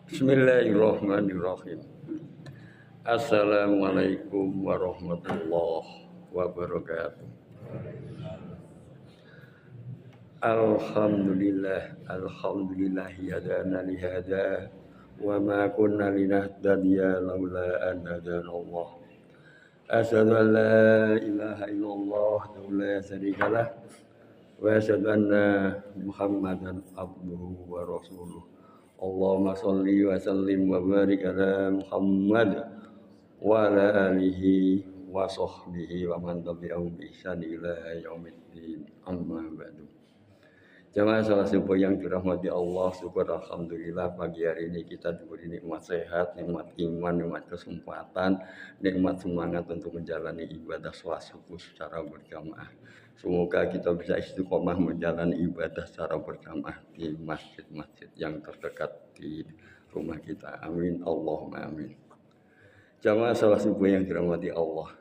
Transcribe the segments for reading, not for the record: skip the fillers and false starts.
Bismillahirrahmanirrahim. Assalamualaikum warahmatullahi wabarakatuh. Alhamdulillah hadana li hada wa ma kunna linahtadiya laula an hadana Allah. Asyhadu an la ilaha illallah wa la syarika lah wa asyhadu anna Muhammadan abduhu wa rasuluh. Allahumma sholli wa sallim wa barik ala Muhammad wa ala alihi wa sahbihi wa man tabi'ahum bi ihsan ila yaumiddin. Amma ba'du. Jamaah salat subuh yang dirahmati Allah, syukur alhamdulillah pagi hari ini kita diberi nikmat sehat, nikmat iman, nikmat kesempatan, nikmat semangat untuk menjalani ibadah sholat subuh secara berjamaah. Semoga kita bisa istiqomah menjalani ibadah secara berjamaah di masjid-masjid yang terdekat di rumah kita. Amin, Allahumma amin. Jamaah salat subuh yang dirahmati Allah,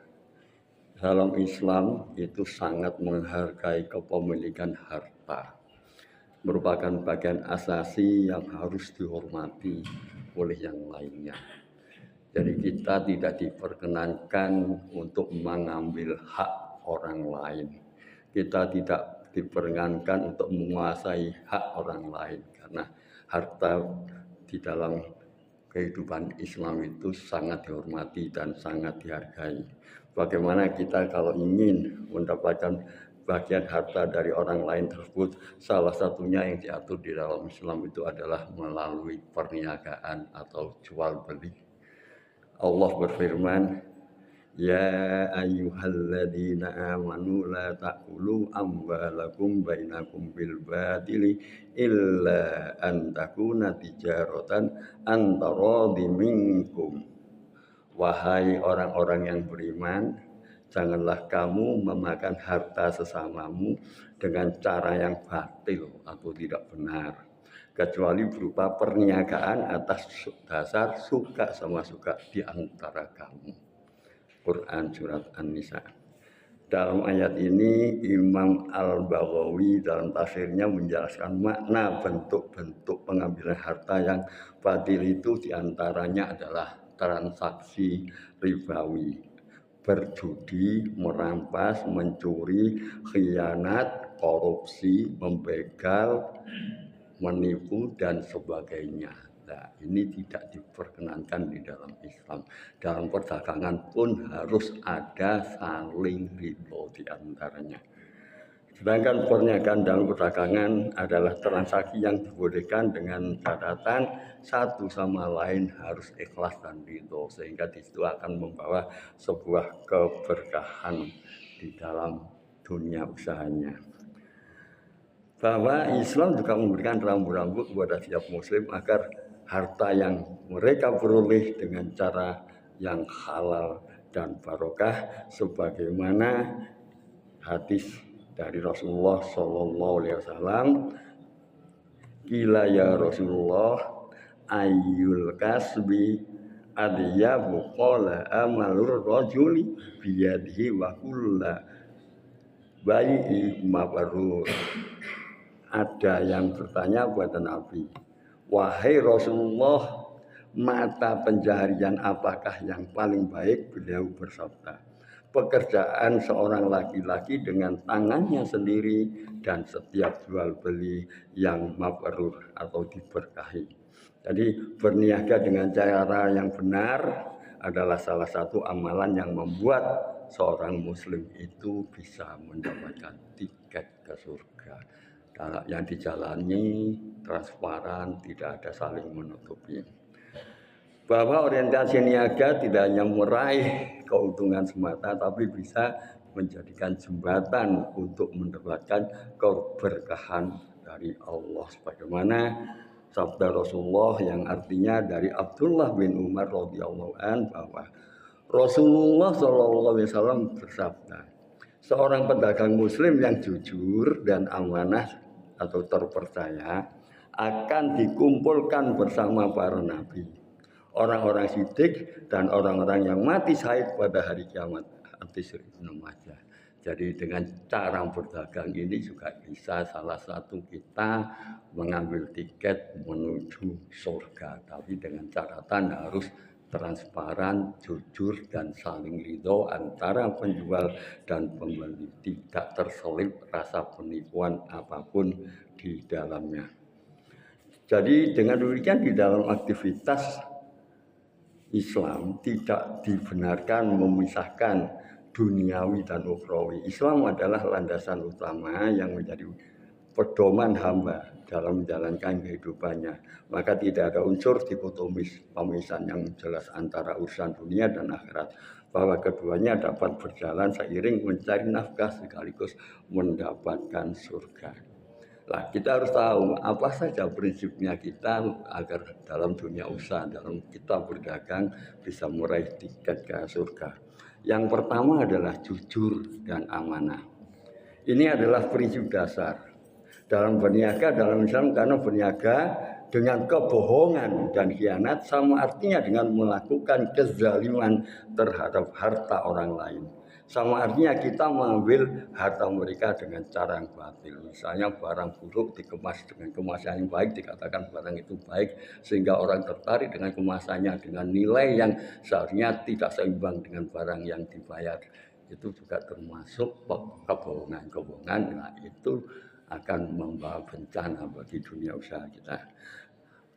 dalam Islam itu sangat menghargai kepemilikan harta, merupakan bagian asasi yang harus dihormati oleh yang lainnya. Jadi kita tidak diperkenankan untuk mengambil hak orang lain. Kita tidak diperkenankan untuk menguasai hak orang lain, karena harta di dalam kehidupan Islam itu sangat dihormati dan sangat dihargai. Bagaimana kita kalau ingin mendapatkan bagian harta dari orang lain tersebut, salah satunya yang diatur di dalam Islam itu adalah melalui perniagaan atau jual beli. Allah berfirman, ya ayyuhalladzina amanu la ta'kulu amwalakum bainakum bil batili illa an takuna tijaratan antaradi minkum. Wahai orang-orang yang beriman, janganlah kamu memakan harta sesamamu dengan cara yang batil atau tidak benar, kecuali berupa perniagaan atas dasar suka sama suka di antara kamu. Quran Surat An-Nisa. Dalam ayat ini Imam Al-Baghawi dalam tafsirnya menjelaskan makna bentuk-bentuk pengambilan harta yang batil itu diantaranya adalah transaksi ribawi, berjudi, merampas, mencuri, khianat, korupsi, membegal, menipu, dan sebagainya. Nah, ini tidak diperkenankan di dalam Islam. Dalam perdagangan pun harus ada saling ridho di antaranya. Sedangkan perniagaan dalam perdagangan adalah transaksi yang dibolehkan dengan catatan satu sama lain harus ikhlas dan ridho, sehingga di situ akan membawa sebuah keberkahan di dalam dunia usahanya. Bahwa Islam juga memberikan rambu-rambu kepada setiap muslim agar harta yang mereka peroleh dengan cara yang halal dan barokah, sebagaimana hadis dari Rasulullah SAW, qila ya Rasulullah ayyul kasbi adyabu qala amalur rajuli biyadihi wa kulla bai'i mabrur. Ada yang bertanya kepada Nabi, wahai Rasulullah, mata pencaharian apakah yang paling baik? Beliau bersabda, pekerjaan seorang laki-laki dengan tangannya sendiri dan setiap jual beli yang mabrur atau diberkahi. Jadi berniaga dengan cara yang benar adalah salah satu amalan yang membuat seorang muslim itu bisa mendapatkan tiket ke surga. Yang dijalani transparan, tidak ada saling menutupi. Bahwa orientasi niaga tidak hanya meraih keuntungan semata, tapi bisa menjadikan jembatan untuk mendapatkan keberkahan dari Allah. Sebagaimana sabda Rasulullah yang artinya dari Abdullah bin Umar radhiyallahu anhu, bahwa Rasulullah SAW bersabda, seorang pedagang muslim yang jujur dan amanah atau terpercaya akan dikumpulkan bersama para nabi, orang-orang siddiq, dan orang-orang yang mati syahid pada hari kiamat. Hadis Ibnu Majah. Jadi dengan cara berdagang ini juga bisa salah satu kita mengambil tiket menuju surga. Tapi dengan catatan harus transparan, jujur, dan saling ridho antara penjual dan pembeli. Tidak terselip rasa penipuan apapun di dalamnya. Jadi dengan demikian di dalam aktivitas Islam tidak dibenarkan memisahkan duniawi dan ukhrawi. Islam adalah landasan utama yang menjadi pedoman hamba dalam menjalankan kehidupannya. Maka tidak ada unsur dikotomis pemisahan yang jelas antara urusan dunia dan akhirat. Bahwa keduanya dapat berjalan seiring mencari nafkah sekaligus mendapatkan surga. Nah, kita harus tahu apa saja prinsipnya kita agar dalam dunia usaha, dalam kita berdagang bisa meraih tiket ke surga. Yang pertama adalah jujur dan amanah. Ini adalah prinsip dasar dalam berniaga dalam Islam, karena berniaga dengan kebohongan dan khianat sama artinya dengan melakukan kezaliman terhadap harta orang lain. Sama artinya kita mengambil harta mereka dengan cara yang batil. Misalnya barang buruk dikemas dengan kemasan yang baik, dikatakan barang itu baik sehingga orang tertarik dengan kemasannya dengan nilai yang seharusnya tidak seimbang dengan barang yang dibayar. Itu juga termasuk kebohongan. Nah, itu akan membawa bencana bagi dunia usaha kita.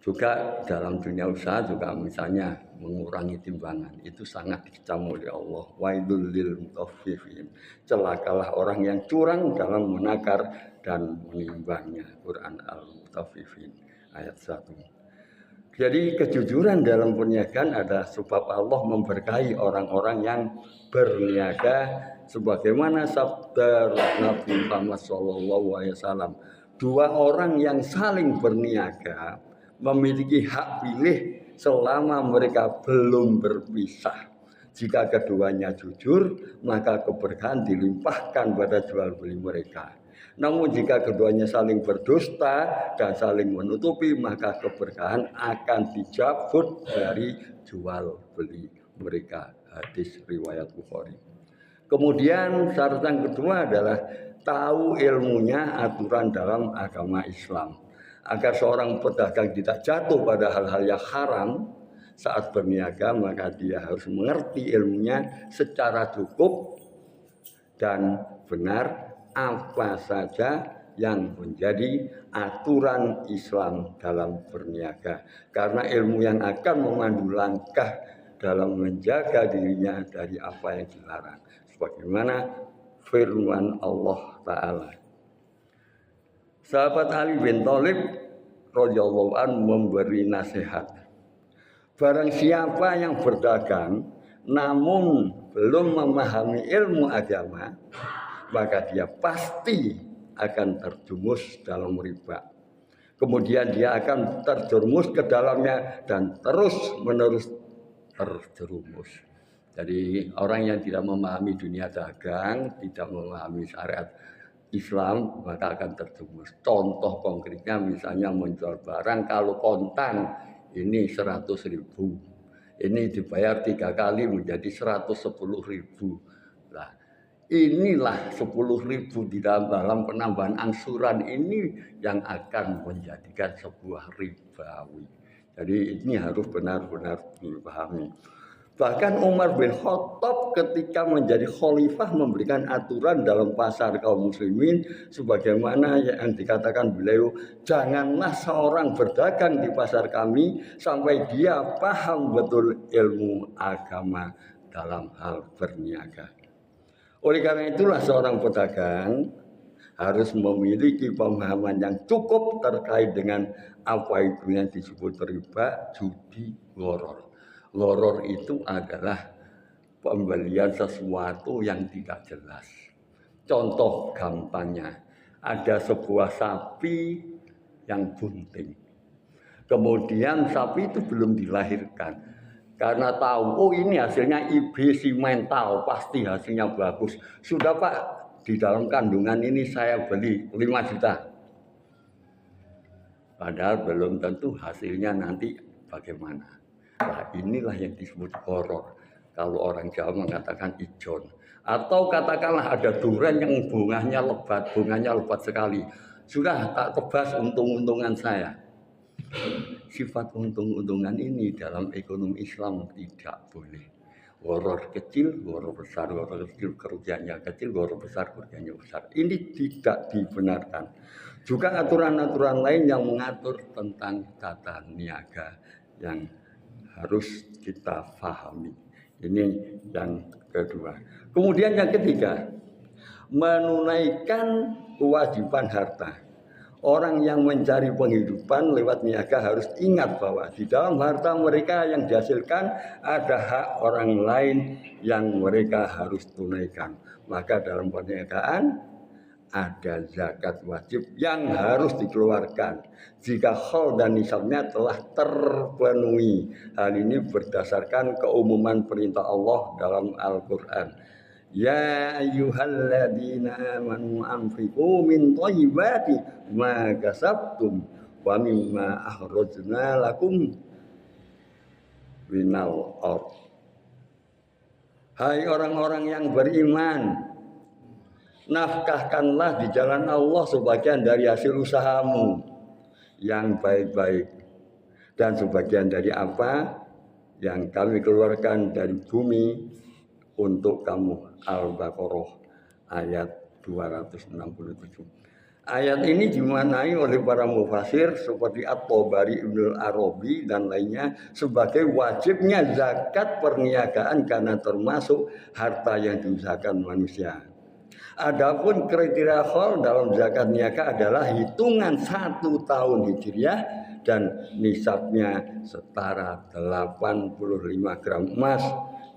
Juga dalam dunia usaha juga misalnya mengurangi timbangan, itu sangat dikecam oleh Allah. Wailul lil mutaffifin. Celakalah orang yang curang dalam menakar dan menimbangnya. Quran Al-Mutaffifin ayat 1. Jadi kejujuran dalam perniagaan adalah sebab Allah memberkahi orang-orang yang berniaga sebagaimana sabda Nabi Muhammad SAW. Dua orang yang saling berniaga memiliki hak pilih selama mereka belum berpisah. Jika keduanya jujur, maka keberkahan dilimpahkan pada jual beli mereka. Namun jika keduanya saling berdusta dan saling menutupi, maka keberkahan akan dicabut dari jual beli mereka. Hadis riwayat Bukhari. Kemudian syarat yang kedua adalah tahu ilmunya aturan dalam agama Islam. Agar seorang pedagang tidak jatuh pada hal-hal yang haram saat berniaga, maka dia harus mengerti ilmunya secara cukup dan benar apa saja yang menjadi aturan Islam dalam berniaga. Karena ilmu yang akan memandu langkah dalam menjaga dirinya dari apa yang dilarang. Sebagaimana firman Allah Ta'ala. Sahabat Ali bin Thalib radhiyallahu anhu memberi nasihat. Barang siapa yang berdagang namun belum memahami ilmu agama, maka dia pasti akan terjumus dalam riba. Kemudian dia akan terjerumus ke dalamnya dan terus-menerus terjerumus. Jadi orang yang tidak memahami dunia dagang, tidak memahami syariat Islam, maka akan terjerumus. Contoh konkretnya misalnya menjual barang kalau kontan ini 100.000, ini dibayar 3 kali menjadi 110.000. Nah, inilah 10.000 di dalam penambahan angsuran ini yang akan menjadikan sebuah ribawi. Jadi ini harus benar-benar dipahami. Bahkan Umar bin Khattab ketika menjadi khalifah memberikan aturan dalam pasar kaum muslimin sebagaimana yang dikatakan beliau, janganlah seorang berdagang di pasar kami sampai dia paham betul ilmu agama dalam hal berniaga. Oleh karena itulah seorang pedagang harus memiliki pemahaman yang cukup terkait dengan apa itu yang disebut riba, judi, gharar. Gharar itu adalah pembelian sesuatu yang tidak jelas. Contoh gampangnya, ada sebuah sapi yang bunting. Kemudian sapi itu belum dilahirkan. Karena tahu, oh ini hasilnya IBC mental, pasti hasilnya bagus. Sudah Pak, di dalam kandungan ini saya beli 5 juta. Padahal belum tentu hasilnya nanti bagaimana. Nah, inilah yang disebut horor. Kalau orang Jawa mengatakan ijon. Atau katakanlah ada durian yang bunganya lebat sekali. Sudah tak tebas untung-untungan saya. Sifat untung-untungan ini dalam ekonomi Islam tidak boleh. Goror kecil, goror besar, goror kecil kerugiannya kecil, goror besar kerugiannya besar. Ini tidak dibenarkan. Juga aturan-aturan lain yang mengatur tentang tata niaga yang harus kita pahami. Ini yang kedua. Kemudian yang ketiga, menunaikan kewajiban harta. Orang yang mencari penghidupan lewat niaga harus ingat bahwa di dalam harta mereka yang dihasilkan ada hak orang lain yang mereka harus tunaikan. Maka dalam perniagaan ada zakat wajib yang harus dikeluarkan jika haul dan nisabnya telah terpenuhi. Hal ini berdasarkan keumuman perintah Allah dalam Al-Quran. Ya ayyuhalladzina amanu anfiqu min thayyibati ma kasabtum wa mimma akhrajna lakum minal ardh. Hai orang-orang yang beriman, nafkahkanlah di jalan Allah sebagian dari hasil usahamu yang baik-baik dan sebagian dari apa yang kami keluarkan dari bumi untuk kamu. Al-Baqarah ayat 267. Ayat ini dimaknai oleh para mufasir seperti At-Tabari, Ibnu Arabi dan lainnya sebagai wajibnya zakat perniagaan karena termasuk harta yang diusahakan manusia. Adapun kriteria haul dalam zakat niaga adalah hitungan 1 tahun Hijriah dan nisabnya setara 85 gram emas.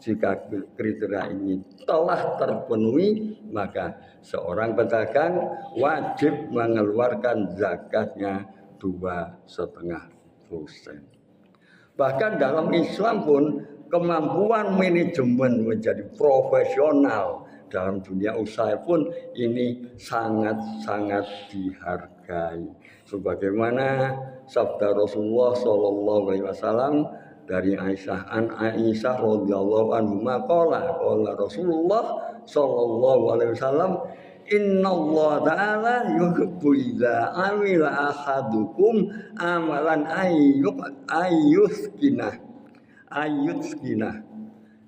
Jika kriteria ini telah terpenuhi, maka seorang pedagang wajib mengeluarkan zakatnya 2,5%. Bahkan dalam Islam pun kemampuan manajemen menjadi profesional dalam dunia usaha pun ini sangat-sangat dihargai. Sebagaimana sabda Rasulullah SAW dari Aisyah radhiyallahu anha qala Rasulullah sallallahu alaihi wasallam innallaha ta'ala yuhibbu idza amila ahadukum amalan ayyuskinah.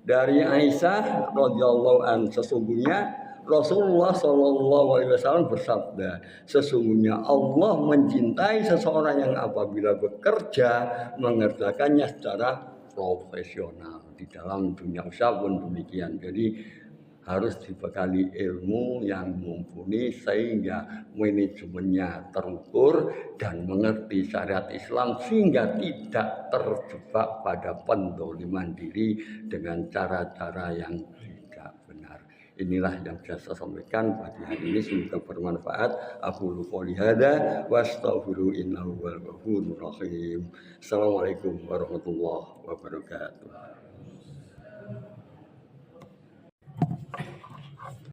Dari Aisyah radhiyallahu anha, sesungguhnya Rasulullah sallallahu alaihi wasallam bersabda, sesungguhnya Allah mencintai seseorang yang apabila bekerja mengerjakannya secara profesional. Di dalam dunia usaha pun demikian. Jadi harus dibekali ilmu yang mumpuni sehingga manajemennya terukur dan mengerti syariat Islam sehingga tidak terjebak pada pendoliman diri dengan cara-cara yang tidak benar. Inilah yang bisa saya sampaikan pagi hari ini, semoga bermanfaat. Aqulu qouli hadza wa astaghfiru innahu huwal ghafurur rahim. Assalamualaikum warahmatullahi wabarakatuh.